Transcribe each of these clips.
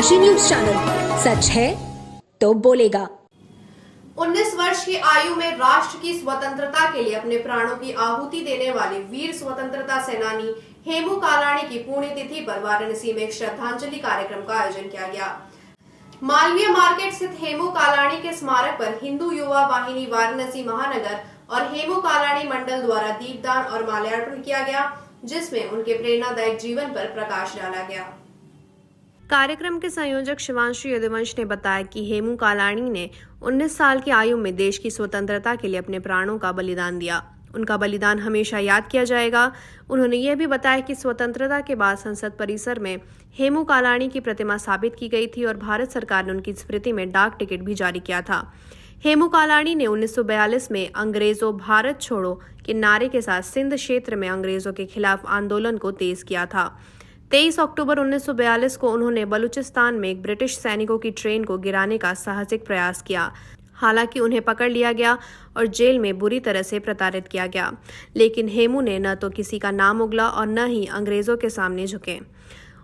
डनकाशी news channel, सच है तो बोलेगा। 19 वर्ष की आयु में राष्ट्र की स्वतंत्रता के लिए अपने प्राणों की आहुति देने वाले वीर स्वतंत्रता सेनानी हेमू कालाणी की पुण्यतिथि पर वाराणसी में एक श्रद्धांजलि कार्यक्रम का आयोजन किया गया। मालवीय मार्केट स्थित हेमू कालाणी के स्मारक पर हिंदू युवा वाहिनी वाराणसी महानगर और हेमू कालाणी मंडल द्वारा दीपदान और माल्यार्पण किया गया, जिसमें उनके प्रेरणादायक जीवन पर प्रकाश डाला गया। कार्यक्रम के संयोजक शिवांशु यदुवंश ने बताया कि हेमू कालाणी ने 19 साल की आयु में देश की स्वतंत्रता के लिए अपने प्राणों का बलिदान दिया। उनका बलिदान हमेशा याद किया जाएगा। उन्होंने यह भी बताया कि स्वतंत्रता के बाद संसद परिसर में हेमू कालाणी की प्रतिमा स्थापित की गई थी और भारत सरकार ने उनकी स्मृति में डाक टिकट भी जारी किया था। हेमू कालाणी ने 1942 में अंग्रेजों भारत छोड़ो के नारे के साथ सिंध क्षेत्र में अंग्रेजों के खिलाफ आंदोलन को तेज किया था। 23 अक्टूबर 1942 को उन्होंने बलूचिस्तान में एक ब्रिटिश सैनिकों की ट्रेन को गिराने का साहसिक प्रयास किया। हालांकि उन्हें पकड़ लिया गया और जेल में बुरी तरह से प्रताड़ित किया गया, लेकिन हेमू ने न तो किसी का नाम उगला और न ही अंग्रेजों के सामने झुके।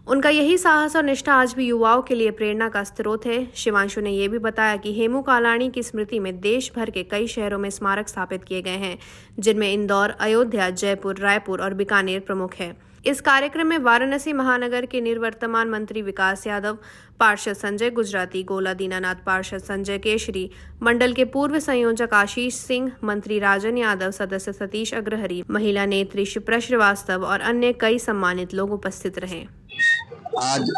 उनका यही साहस और निष्ठा आज भी युवाओं के लिए प्रेरणा का स्रोत है। शिवांशु ने यह भी बताया कि हेमू कालाणी की स्मृति में देश भर के कई शहरों में स्मारक स्थापित किए गए हैं, जिनमें इंदौर, अयोध्या, जयपुर, रायपुर और बीकानेर प्रमुख है। इस कार्यक्रम में वाराणसी महानगर के निवर्तमान मंत्री विकास यादव, पार्षद संजय गुजराती, गोला दीनानाथ पार्षद संजय केशरी, मंडल के पूर्व संयोजक आशीष सिंह, मंत्री राजन यादव, सदस्य सतीश अग्रहरी, महिला नेत्री शिप्रा श्रीवास्तव और अन्य कई सम्मानित लोग उपस्थित रहे। आज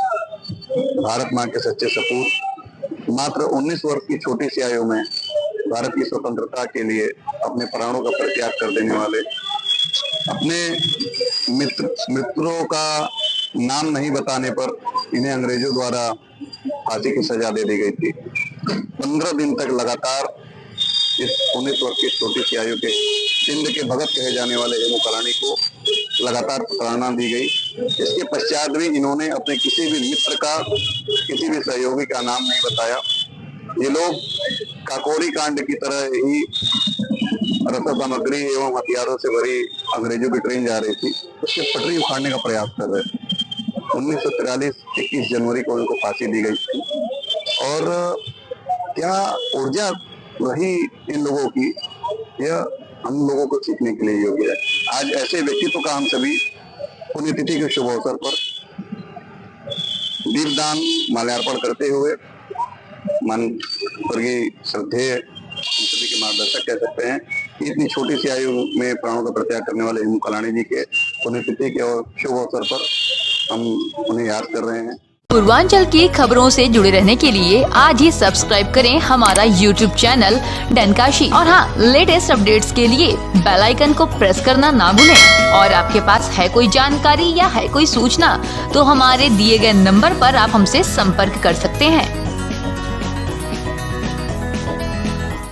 भारत मां के सच्चे सपूत मात्र 19 वर्ष की छोटी सी आयु में भारत की स्वतंत्रता के लिए अपने प्राणों का परित्याग कर देने वाले, अपने मित्रों का नाम नहीं बताने पर इन्हें अंग्रेजों द्वारा फांसी की सजा दे दी गई थी। 15 दिन तक लगातार इस 19 वर्ष की छोटी सी आयु के सिंध के भगत कहे जाने वाले हेमू कालाणी को लगातार प्रताड़ना दी गई। इसके पश्चात भी इन्होंने अपने किसी भी मित्र का, किसी भी सहयोगी का नाम नहीं बताया। ये लोग काकोरी कांड की तरह ही रसद सामग्री एवं हथियारों से भरी अंग्रेजों की ट्रेन जा रही थी, उसके पटरी उखाड़ने का प्रयास कर रहे थे। 1943 21 जनवरी को उनको फांसी दी गई थी। और क्या ऊर्जा रही इन लोगों की, यह हम लोगों को सीखने के लिए योग्य है। आज ऐसे व्यक्तित्व का हम सभी पुण्यतिथि के शुभ अवसर पर दीपदान माल्यार्पण करते हुए मन स्वर्गीय श्रद्धेय सभी के मार्गदर्शक कह सकते हैं कि इतनी छोटी सी आयु में प्राणों का परित्याग करने वाले हेमू कालाणी जी के पुण्यतिथि के और शुभ अवसर पर हम उन्हें याद कर रहे हैं। पूर्वांचल की खबरों से जुड़े रहने के लिए आज ही सब्सक्राइब करें हमारा YouTube चैनल डनकाशी और हाँ, लेटेस्ट अपडेट्स के लिए बेल आइकन को प्रेस करना ना भूलें। और आपके पास है कोई जानकारी या है कोई सूचना तो हमारे दिए गए नंबर पर आप हमसे संपर्क कर सकते हैं।